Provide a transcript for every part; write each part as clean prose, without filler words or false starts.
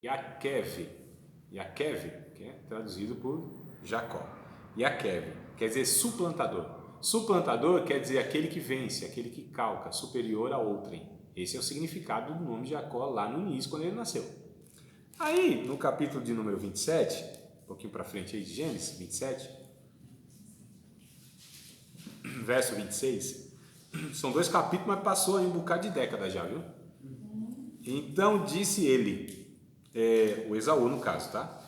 Yaquev, que é traduzido por Jacó. Yaquev quer dizer suplantador. Suplantador quer dizer aquele que vence, aquele que calca, superior a outrem. Esse é o significado do nome de Jacó lá no início, quando ele nasceu. Aí, no capítulo de número 27, um pouquinho para frente aí de Gênesis 27, verso 26, são 2 capítulos, mas passou aí um bocado de década já, viu? Então disse ele, o Esaú no caso, tá?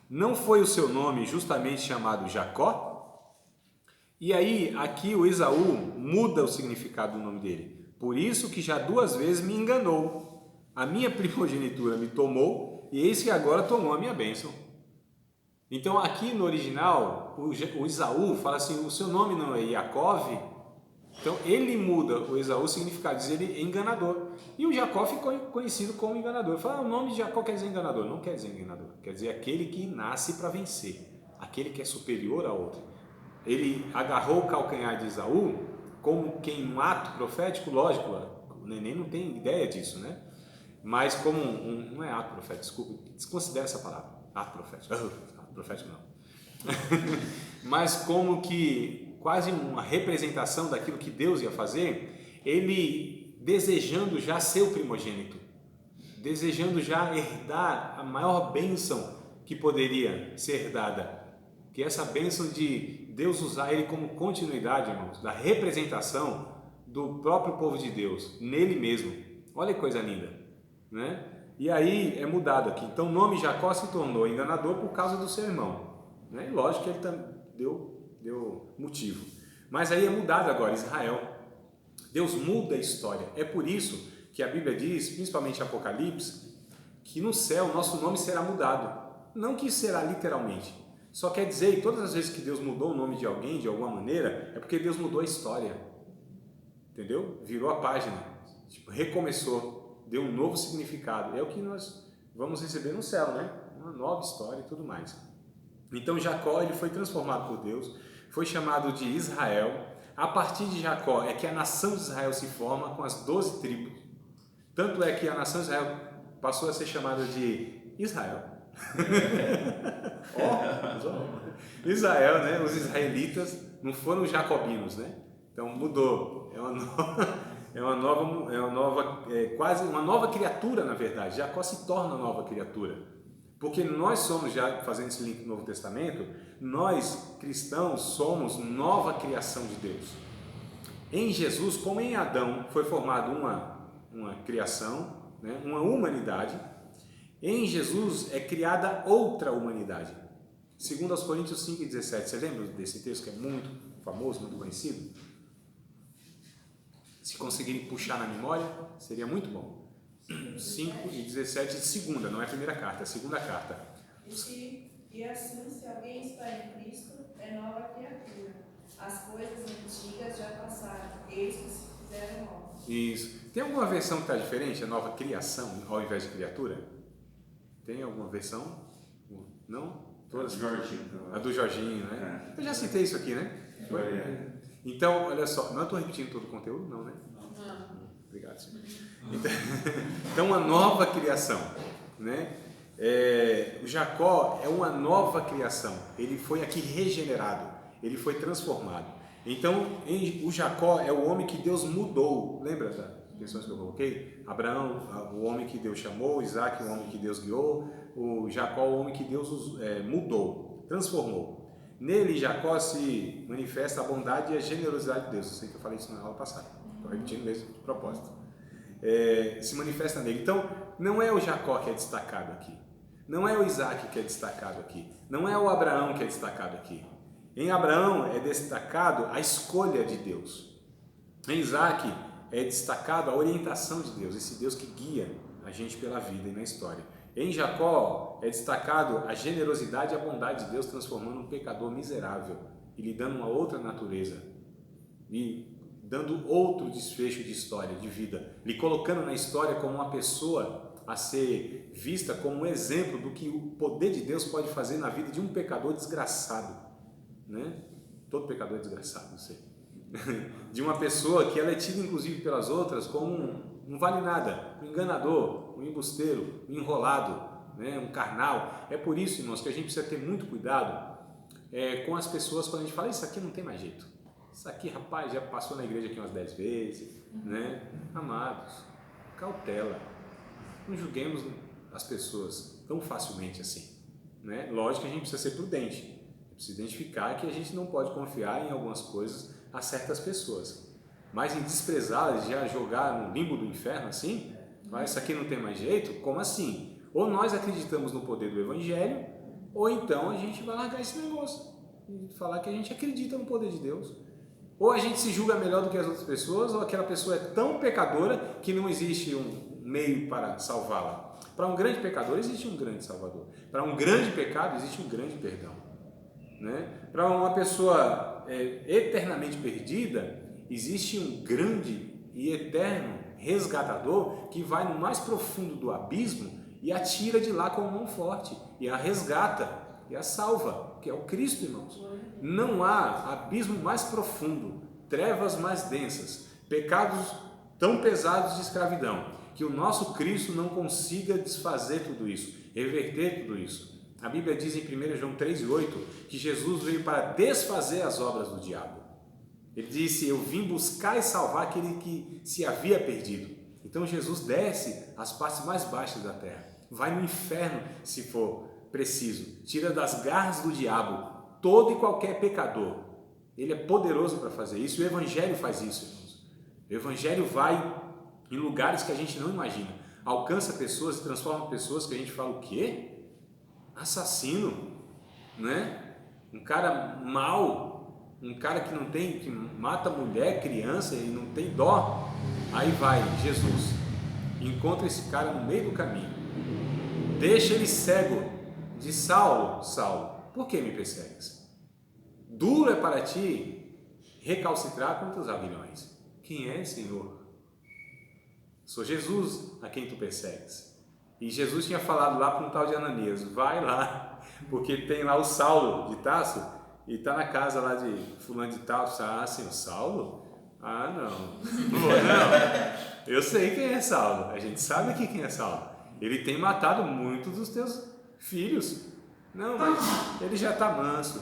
Não foi o seu nome justamente chamado Jacó? E aí, aqui o Esaú muda o significado do nome dele. Por isso que já 2 vezes me enganou. A minha primogenitura me tomou, e eis que agora tomou a minha bênção. Então aqui no original, o Esaú fala assim, o seu nome não é Yaakov? Então ele muda o Esaú, o significado, diz ele enganador. E o Jacó ficou conhecido como enganador. Fala, o nome de Jacó quer dizer enganador. Não quer dizer enganador, quer dizer aquele que nasce para vencer, aquele que é superior a outro. Ele agarrou o calcanhar de Esaú como quem, um ato profético, lógico, o neném não tem ideia disso, né? Mas como não é ato profético, desculpa, desconsidera essa palavra, ato profético, ato profético não. Mas como que quase uma representação daquilo que Deus ia fazer, ele desejando já ser o primogênito, desejando já herdar a maior bênção que poderia ser herdada, que é essa bênção de Deus usar ele como continuidade, irmãos, da representação do próprio povo de Deus, nele mesmo. Olha que coisa linda, né? E aí é mudado aqui. Então o nome Jacó se tornou enganador por causa do seu irmão, né? E lógico que ele deu motivo. Mas aí é mudado agora, Israel. Deus muda a história. É por isso que a Bíblia diz, principalmente em Apocalipse, que no céu nosso nome será mudado. Não que será literalmente. Só quer dizer, e todas as vezes que Deus mudou o nome de alguém, de alguma maneira, é porque Deus mudou a história. Entendeu? Virou a página. Tipo, recomeçou. Deu um novo significado. É o que nós vamos receber no céu, né? Uma nova história e tudo mais. Então Jacó ele foi transformado por Deus, foi chamado de Israel. A partir de Jacó é que a nação de Israel se forma com as 12 tribos. Tanto é que a nação de Israel passou a ser chamada de Israel. Israel, né? Os israelitas não foram os jacobinos, né? Então mudou. Quase uma nova criatura, na verdade. Jacó se torna nova criatura. Porque nós somos, já fazendo esse link no Novo Testamento, nós cristãos somos nova criação de Deus. Em Jesus, como em Adão, foi formada uma criação, né? Uma humanidade. Em Jesus é criada outra humanidade. Segundo aos Coríntios 5:17, você lembra desse texto que é muito famoso, muito conhecido? Se conseguirem puxar na memória, seria muito bom. 5:17 de segunda, não é a primeira carta, é a segunda carta. E assim, se alguém está em Cristo, é nova criatura. As coisas antigas já passaram, eis que se fizeram novas. Isso. Tem alguma versão que está diferente, a nova criação, ao invés de criatura? Tem alguma versão? Não? Todas? A do Jorginho, né? É. Eu já citei isso aqui, né? Foi. Então, olha só, não estou repetindo todo o conteúdo, não, né? Não. Obrigado, senhor. Então, uma nova criação, né? O Jacó é uma nova criação. Ele foi aqui regenerado, ele foi transformado. Então, o Jacó é o homem que Deus mudou. Lembra das questões que eu coloquei? Abraão, o homem que Deus chamou, Isaac, o homem que Deus guiou, o Jacó, o homem que Deus mudou, transformou. Nele, Jacó se manifesta a bondade e a generosidade de Deus. Eu sei que eu falei isso na aula passada, estou repetindo mesmo de propósito. Se manifesta nele. Então, não é o Jacó que é destacado aqui, não é o Isaac que é destacado aqui, não é o Abraão que é destacado aqui. Em Abraão é destacado a escolha de Deus. Em Isaac é destacado a orientação de Deus, esse Deus que guia a gente pela vida e na história. Em Jacó é destacado a generosidade e a bondade de Deus, transformando um pecador miserável e lhe dando uma outra natureza e dando outro desfecho de história, de vida, lhe colocando na história como uma pessoa a ser vista como um exemplo do que o poder de Deus pode fazer na vida de um pecador desgraçado, né? Todo pecador é desgraçado, não sei. De uma pessoa que ela é tida inclusive pelas outras como um vale nada, um enganador, um embusteiro, um enrolado, né, um carnal. É por isso, irmãos, que a gente precisa ter muito cuidado com as pessoas quando a gente fala, isso aqui não tem mais jeito. Isso aqui, rapaz, já passou na igreja aqui umas 10 vezes, né? Amados, cautela. Não julguemos as pessoas tão facilmente assim, né? Lógico que a gente precisa ser prudente. Precisa identificar que a gente não pode confiar em algumas coisas a certas pessoas. Mas em desprezá-las, já jogar no limbo do inferno assim, isso aqui não tem mais jeito? Como assim? Ou nós acreditamos no poder do Evangelho, ou então a gente vai largar esse negócio e falar que a gente acredita no poder de Deus. Ou a gente se julga melhor do que as outras pessoas, ou aquela pessoa é tão pecadora que não existe um meio para salvá-la. Para um grande pecador existe um grande Salvador. Para um grande pecado existe um grande perdão. Né? Para uma pessoa eternamente perdida, existe um grande e eterno resgatador que vai no mais profundo do abismo e a tira de lá com mão forte, e a resgata, e a salva, que é o Cristo, irmãos. Não há abismo mais profundo, trevas mais densas, pecados tão pesados de escravidão, que o nosso Cristo não consiga desfazer tudo isso, reverter tudo isso. A Bíblia diz em 1 João 3,8 que Jesus veio para desfazer as obras do diabo. Ele disse, eu vim buscar e salvar aquele que se havia perdido. Então Jesus desce às partes mais baixas da terra, vai no inferno se for preciso, tira das garras do diabo todo e qualquer pecador. Ele é poderoso para fazer isso, o Evangelho faz isso, irmãos. O Evangelho vai em lugares que a gente não imagina, alcança pessoas e transforma pessoas que a gente fala, o quê? Assassino, né? Um cara mau, um cara que mata mulher, criança e não tem dó. Aí vai Jesus, encontra esse cara no meio do caminho, deixa ele cego, diz, Saulo, Saulo, por que me persegues? Duro é para ti recalcitrar contra os aguilhões. Quem é, Senhor? Sou Jesus a quem tu persegues. E Jesus tinha falado lá para um tal de Ananias, vai lá, porque tem lá o Saulo de Tarso, e está na casa lá de fulano de tal. Ah, sim, o Saulo? Ah, não, eu sei quem é Saulo, a gente sabe aqui quem é Saulo, ele tem matado muitos dos teus filhos. Não, mas ele já está manso,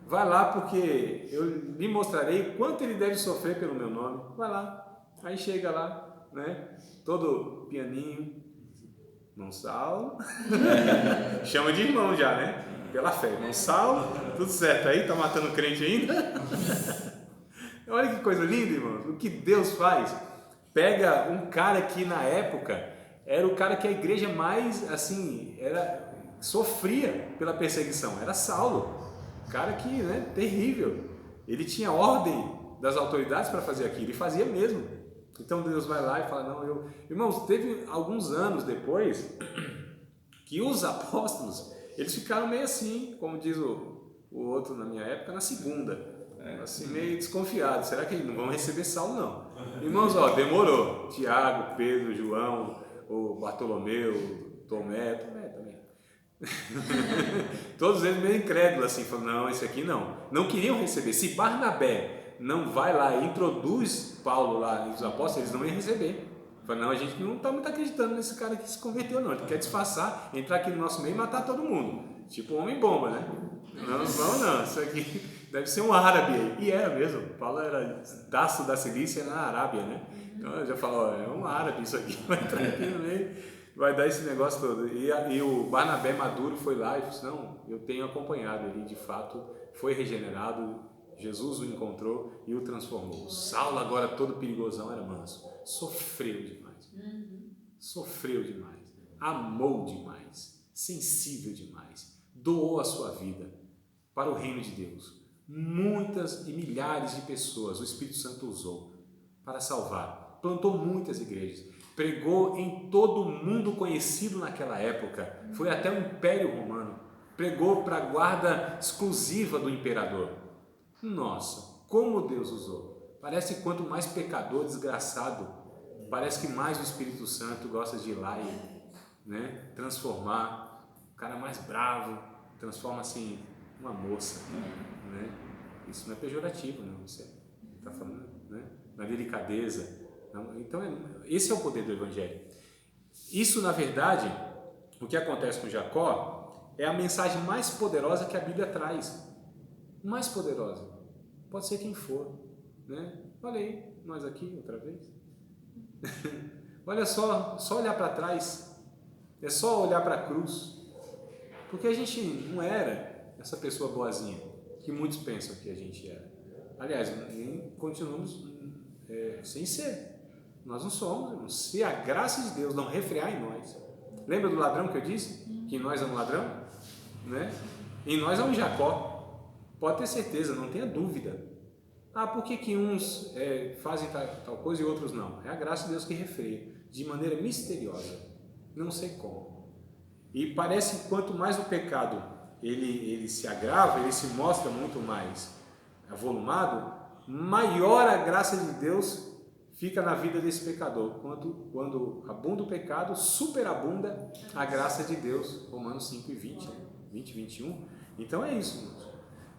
vai lá porque eu lhe mostrarei quanto ele deve sofrer pelo meu nome, vai lá. Aí chega lá, né, todo pianinho, irmão Saulo, chama de irmão já, né, pela fé, irmão Saulo, tudo certo aí, tá matando crente ainda? Olha que coisa linda, irmãos, o que Deus faz. Pega um cara que na época era o cara que a igreja mais, assim, sofria pela perseguição, era Saulo, cara que, né, terrível, ele tinha ordem das autoridades para fazer aquilo, e fazia mesmo. Então Deus vai lá e fala, não, irmãos, teve alguns anos depois que os apóstolos, eles ficaram meio assim, como diz o outro na minha época, na segunda, assim, meio desconfiados, será que não vão receber Saulo não? Irmãos, demorou, Tiago, Pedro, João, o Bartolomeu, Tomé também, todos eles meio incrédulos assim, falaram, não, esse aqui não queriam receber. Se Barnabé não vai lá e introduz Paulo lá nos apóstolos, eles não iam receber. Falaram, não, a gente não está muito acreditando nesse cara que se converteu não, ele quer disfarçar, entrar aqui no nosso meio e matar todo mundo, tipo homem-bomba, né? Não, isso aqui deve ser um árabe aí. E era mesmo, Paulo era Tarso da Cilícia na Arábia, né? Então eu já falo, é um árabe isso aqui, vai entrar aqui no meio, vai dar esse negócio todo. E o Barnabé maduro foi lá e disse, não, eu tenho acompanhado, ele de fato foi regenerado, Jesus o encontrou e o transformou. Saulo agora todo perigosão era manso, sofreu demais, amou demais, sensível demais, doou a sua vida para o reino de Deus. Muitas e milhares de pessoas o Espírito Santo usou para salvar, plantou muitas igrejas, pregou em todo o mundo conhecido naquela época, foi até o Império Romano, pregou para a guarda exclusiva do imperador. Nossa, como Deus usou! Parece que quanto mais pecador, desgraçado, parece que mais o Espírito Santo gosta de ir lá e, né, transformar. O cara mais bravo transforma assim uma moça, né? Isso não é pejorativo, não. Isso está falando, né, na delicadeza. Não, então esse é o poder do Evangelho. Isso, na verdade, o que acontece com Jacó é a mensagem mais poderosa que a Bíblia traz. Mais poderosa. Pode ser quem for, né? Olha aí, nós aqui outra vez. Olha só olhar para trás. É só olhar para a cruz. Porque a gente não era essa pessoa boazinha que muitos pensam que a gente era. Aliás, continuamos sem ser. Nós não somos. Se a graça de Deus não refrear em nós. Lembra do ladrão que eu disse? Que em nós é um ladrão? Né? Em nós é um Jacó. Pode ter certeza, não tenha dúvida. Por que uns fazem tal coisa e outros não? É a graça de Deus que refreia, de maneira misteriosa. Não sei como. E parece que quanto mais o pecado ele se agrava, ele se mostra muito mais avolumado, maior a graça de Deus fica na vida desse pecador. Quando abunda o pecado, superabunda a graça de Deus. Romanos 5 e 20, 20 e 21. Então é isso, irmãos.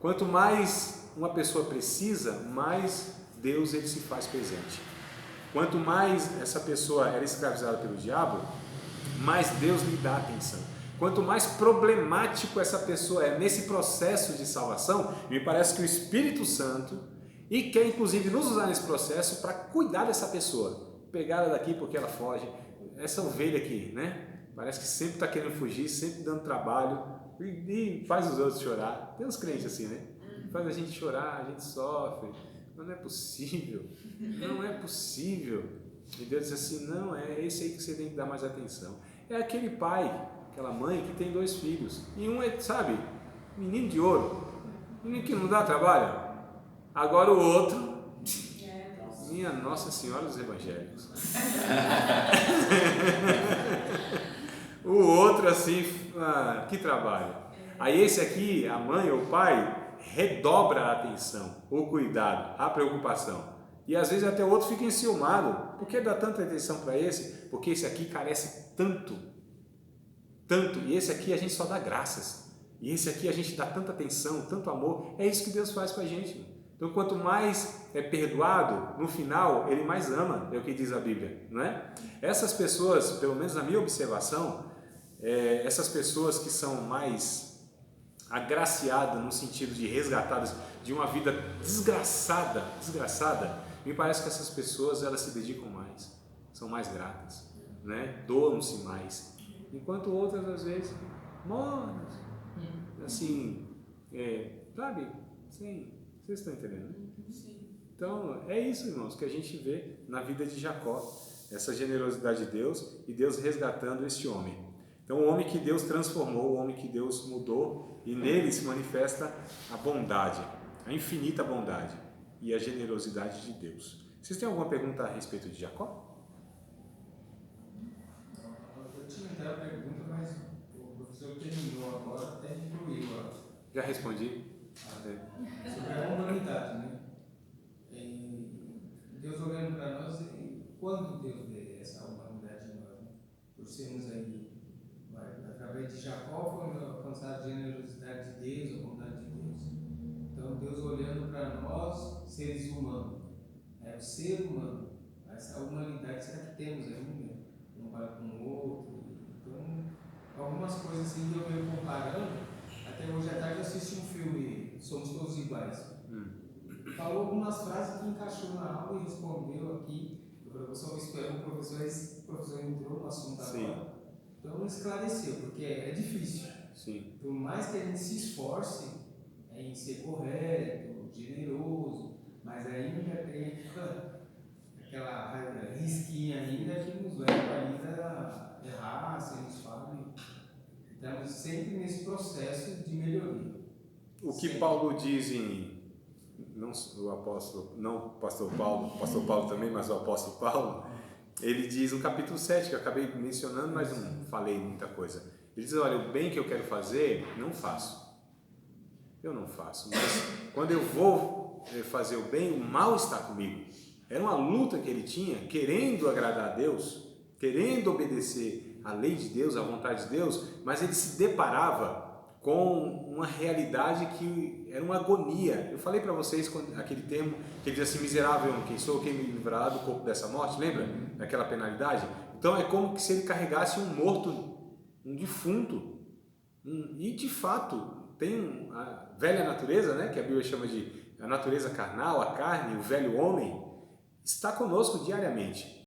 Quanto mais uma pessoa precisa, mais Deus ele se faz presente. Quanto mais essa pessoa era escravizada pelo diabo, mais Deus lhe dá atenção. Quanto mais problemático essa pessoa é nesse processo de salvação, me parece que o Espírito Santo quer inclusive nos usar nesse processo para cuidar dessa pessoa. Pegar ela daqui porque ela foge. Essa ovelha aqui, né? Parece que sempre está querendo fugir, sempre dando trabalho e faz os outros chorar. Tem uns crentes assim, né? Faz a gente chorar, a gente sofre. Não é possível. Não é possível. E Deus diz assim, não, é esse aí que você tem que dar mais atenção. É aquele pai, aquela mãe que tem 2 filhos. E um é, sabe, menino de ouro. Menino que não dá trabalho. Agora o outro, minha Nossa Senhora dos Evangélicos. O outro assim, que trabalho. Aí esse aqui, a mãe ou o pai, redobra a atenção, o cuidado, a preocupação. E às vezes até o outro fica enciumado. Por que dá tanta atenção para esse? Porque esse aqui carece tanto. E esse aqui a gente só dá graças. E esse aqui a gente dá tanta atenção, tanto amor. É isso que Deus faz para a gente. Então quanto mais é perdoado, no final ele mais ama, é o que diz a Bíblia, não é? Essas pessoas, pelo menos na minha observação, essas pessoas que são mais agraciadas no sentido de resgatadas de uma vida desgraçada, me parece que essas pessoas elas se dedicam mais, são mais gratas, né? Doam-se mais, enquanto outras às vezes morrem, assim, sabe? Sim, vocês estão entendendo? Sim. Então é isso, irmãos, que a gente vê na vida de Jacó, essa generosidade de Deus e Deus resgatando este homem. Então, o homem que Deus transformou, o homem que Deus mudou, e nele se manifesta a bondade, a infinita bondade e a generosidade de Deus. Vocês têm alguma pergunta a respeito de Jacó? Eu tinha até a pergunta, mas o professor terminou agora, até incluiu agora. Já respondi. Sobre a humanidade, né? Deus olhando para nós, quando Deus vê essa humanidade em nós, né? Por sermos aí, através de Jacó, foi alcançada a generosidade de Deus, a bondade de Deus. Então, Deus olhando para nós, seres humanos, o ser humano, essa humanidade, será que temos ainda? Um para com o outro? Então, algumas coisas assim que eu venho comparando. Até hoje à tarde eu assisti um filme, Somos Todos Iguais. Falou algumas frases que encaixou na aula e respondeu aqui. O professor entrou no assunto agora. Então esclareceu, porque é difícil. Sim. Por mais que a gente se esforce em ser correto, generoso, mas ainda tem aquela risquinha ainda que nos leva ainda a errar, sermos falhos. Estamos sempre nesse processo de melhoria. O que sempre. Paulo diz em, não o apóstolo, não o pastor Paulo também, mas o apóstolo Paulo, ele diz no capítulo 7, que eu acabei mencionando, mas não falei muita coisa. Ele diz, olha, o bem que eu quero fazer, não faço. Eu não faço, mas quando eu vou fazer o bem, o mal está comigo. Era uma luta que ele tinha, querendo agradar a Deus, querendo obedecer à lei de Deus, à vontade de Deus, mas ele se deparava com uma realidade que era uma agonia. Eu falei para vocês aquele termo que ele diz assim, miserável homem, quem sou, quem me livrará do corpo dessa morte, lembra? Daquela penalidade? Então é como se ele carregasse um um defunto. E de fato, tem a velha natureza, né, que a Bíblia chama de a natureza carnal, a carne, o velho homem, está conosco diariamente.